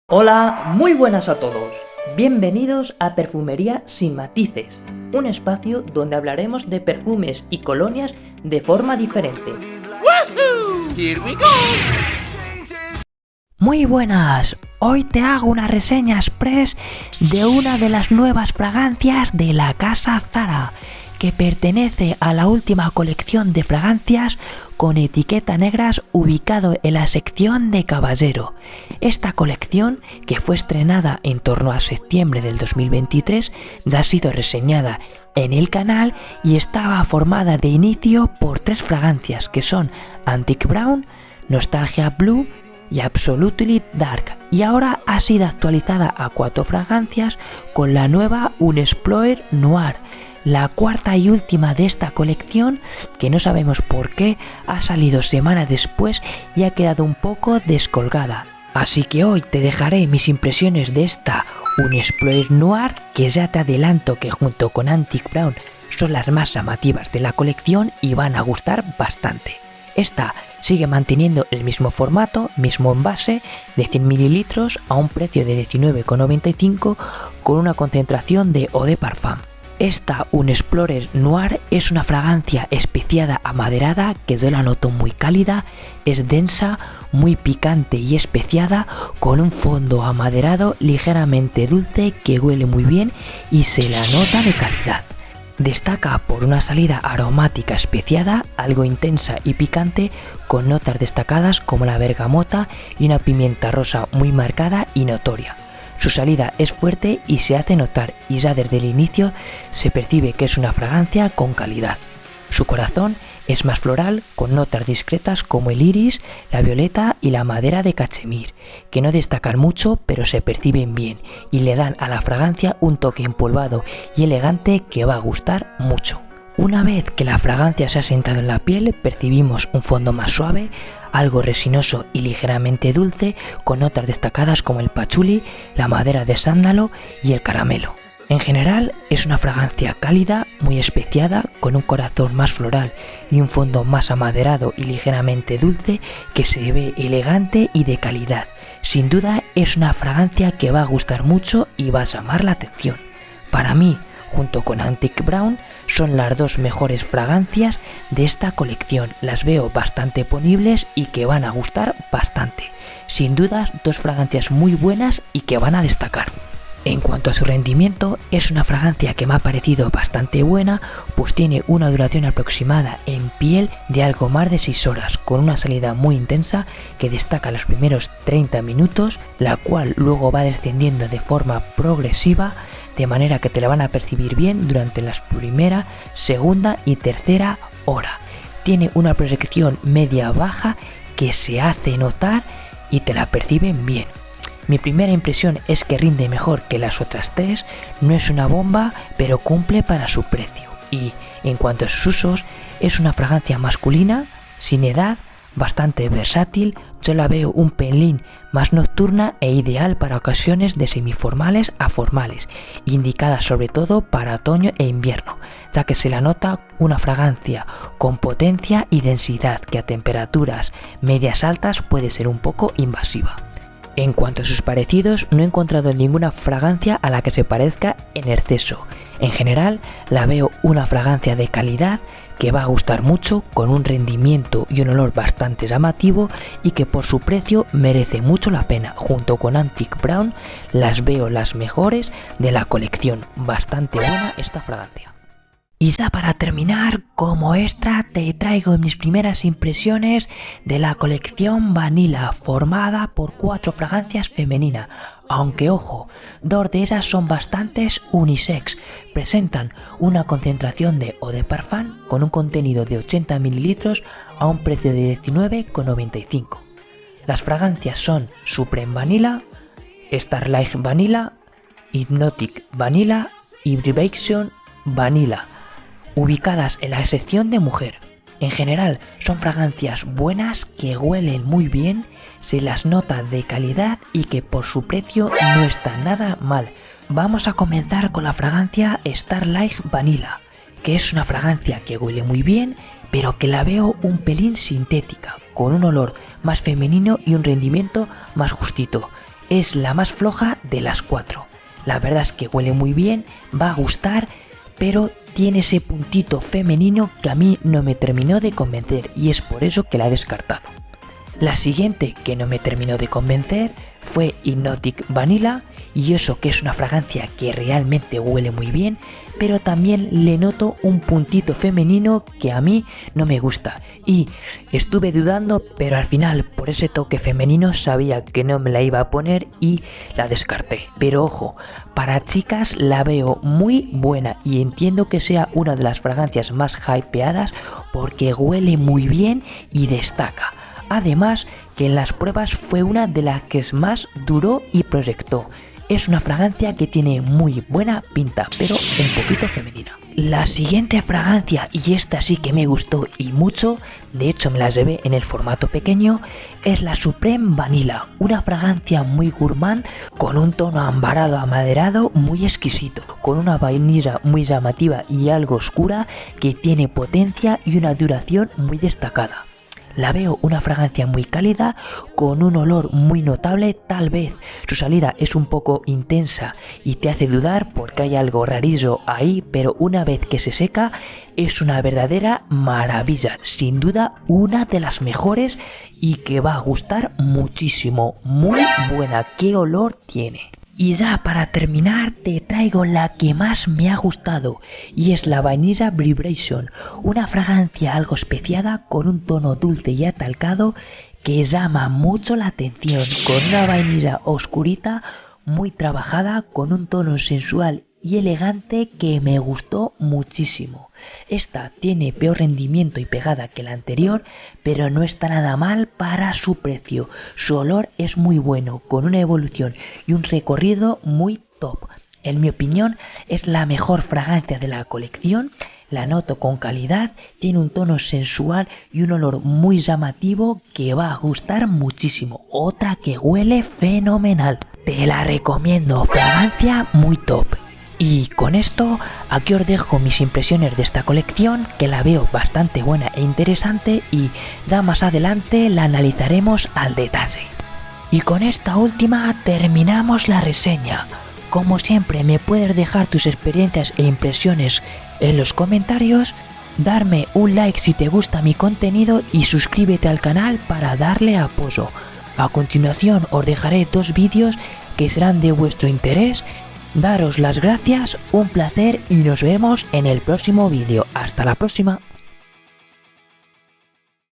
Hola, muy buenas a todos. Bienvenidos a Perfumería sin matices, un espacio donde hablaremos de perfumes y colonias de forma diferente. ¡Woohoo! Here we go. Muy buenas, hoy te hago una reseña express de una de las nuevas fragancias de la casa Zara, que pertenece a la última colección de fragancias con etiqueta negras ubicado en la sección de caballero. Esta colección, que fue estrenada en torno a septiembre del 2023, ya ha sido reseñada en el canal y estaba formada de inicio por tres fragancias que son Antique Brown, Nostalgia Blue y Absolutely Dark, y ahora ha sido actualizada a 4 fragancias con la nueva Unexplored Noir, la cuarta y última de esta colección, que no sabemos por qué ha salido semana después y ha quedado un poco descolgada. Así que hoy te dejaré mis impresiones de esta Unexplored Noir, que ya te adelanto que junto con Antique Brown son las más llamativas de la colección y van a gustar bastante. Esta sigue manteniendo el mismo formato, mismo envase de 100 ml a un precio de 19,95 con una concentración de Eau de Parfum. Esta Unexplored Noir es una fragancia especiada amaderada que yo la noto muy cálida, es densa, muy picante y especiada, con un fondo amaderado ligeramente dulce que huele muy bien y se la nota de calidad. Destaca por una salida aromática especiada, algo intensa y picante, con notas destacadas como la bergamota y una pimienta rosa muy marcada y notoria. Su salida es fuerte y se hace notar, y ya desde el inicio se percibe que es una fragancia con calidad. Su corazón es más floral, con notas discretas como el iris, la violeta y la madera de cachemir, que no destacan mucho pero se perciben bien y le dan a la fragancia un toque empolvado y elegante que va a gustar mucho. Una vez que la fragancia se ha sentado en la piel, percibimos un fondo más suave, algo resinoso y ligeramente dulce, con notas destacadas como el pachuli, la madera de sándalo y el caramelo. En general es una fragancia cálida, muy especiada, con un corazón más floral y un fondo más amaderado y ligeramente dulce, que se ve elegante y de calidad. Sin duda es una fragancia que va a gustar mucho y va a llamar la atención. Para mí, junto con Antique Brown, son las dos mejores fragancias de esta colección. Las veo bastante ponibles y que van a gustar bastante. Sin dudas, dos fragancias muy buenas y que van a destacar. En cuanto a su rendimiento, es una fragancia que me ha parecido bastante buena, pues tiene una duración aproximada en piel de algo más de 6 horas, con una salida muy intensa que destaca los primeros 30 minutos, la cual luego va descendiendo de forma progresiva, de manera que te la van a percibir bien durante la primera, segunda y tercera hora. Tiene una proyección media-baja que se hace notar y te la perciben bien. Mi primera impresión es que rinde mejor que las otras tres, no es una bomba, pero cumple para su precio. Y en cuanto a sus usos, es una fragancia masculina, sin edad, bastante versátil. Yo la veo un pelín más nocturna e ideal para ocasiones de semiformales a formales, indicada sobre todo para otoño e invierno, ya que se la nota una fragancia con potencia y densidad que a temperaturas medias altas puede ser un poco invasiva. En cuanto a sus parecidos, no he encontrado ninguna fragancia a la que se parezca en exceso. En general, la veo una fragancia de calidad que va a gustar mucho, con un rendimiento y un olor bastante llamativo y que por su precio merece mucho la pena. Junto con Antique Brown, las veo las mejores de la colección. Bastante buena esta fragancia. Y ya para terminar, como extra, te traigo mis primeras impresiones de la colección Vanilla, formada por 4 fragancias femeninas, aunque ojo, 2 de ellas son bastantes unisex. Presentan una concentración de Eau de Parfum con un contenido de 80 ml a un precio de 19,95. Las fragancias son Supreme Vanilla, Starlight Vanilla, Hypnotic Vanilla y Vibration Vanilla, ubicadas en la sección de mujer. En general son fragancias buenas que huelen muy bien, se las nota de calidad y que por su precio no está nada mal. Vamos a comenzar con la fragancia Starlight Vanilla, que es una fragancia que huele muy bien, pero que la veo un pelín sintética, con un olor más femenino y un rendimiento más justito. es la más floja de las 4. La verdad es que huele muy bien, va a gustar, pero tiene ese puntito femenino que a mí no me terminó de convencer y es por eso que la he descartado. La siguiente que no me terminó de convencer fue Hypnotic Vanilla, y eso que es una fragancia que realmente huele muy bien, pero también le noto un puntito femenino que a mí no me gusta, y estuve dudando, pero al final por ese toque femenino sabía que no me la iba a poner y la descarté. Pero ojo, para chicas la veo muy buena y entiendo que sea una de las fragancias más hypeadas porque huele muy bien y destaca. Además que en las pruebas fue una de las que más duró y proyectó. Es una fragancia que tiene muy buena pinta, pero un poquito femenina. La siguiente fragancia, y esta sí que me gustó y mucho, de hecho me la llevé en el formato pequeño, es la Supreme Vanilla, una fragancia muy gourmand con un tono ambarado amaderado muy exquisito, con una vainilla muy llamativa y algo oscura que tiene potencia y una duración muy destacada. La veo una fragancia muy cálida, con un olor muy notable, tal vez su salida es un poco intensa y te hace dudar porque hay algo rarillo ahí, pero una vez que se seca es una verdadera maravilla, sin duda una de las mejores y que va a gustar muchísimo, muy buena, qué olor tiene. Y ya para terminar te traigo la que más me ha gustado y es la Vanilla Vibration, una fragancia algo especiada con un tono dulce y atalcado que llama mucho la atención, con una vainilla oscurita muy trabajada con un tono sensual y elegante que me gustó muchísimo. Esta tiene peor rendimiento y pegada que la anterior, pero no está nada mal para su precio. Su olor es muy bueno, con una evolución y un recorrido muy top. En mi opinión es la mejor fragancia de la colección, la noto con calidad, tiene un tono sensual y un olor muy llamativo que va a gustar muchísimo. Otra que huele fenomenal, te la recomiendo, fragancia muy top. Y con esto aquí os dejo mis impresiones de esta colección, que la veo bastante buena e interesante y ya más adelante la analizaremos al detalle. Y con esta última terminamos la reseña. Como siempre me puedes dejar tus experiencias e impresiones en los comentarios, darme un like si te gusta mi contenido y suscríbete al canal para darle apoyo. A continuación os dejaré 2 vídeos que serán de vuestro interés. Daros las gracias, un placer y nos vemos en el próximo vídeo. Hasta la próxima.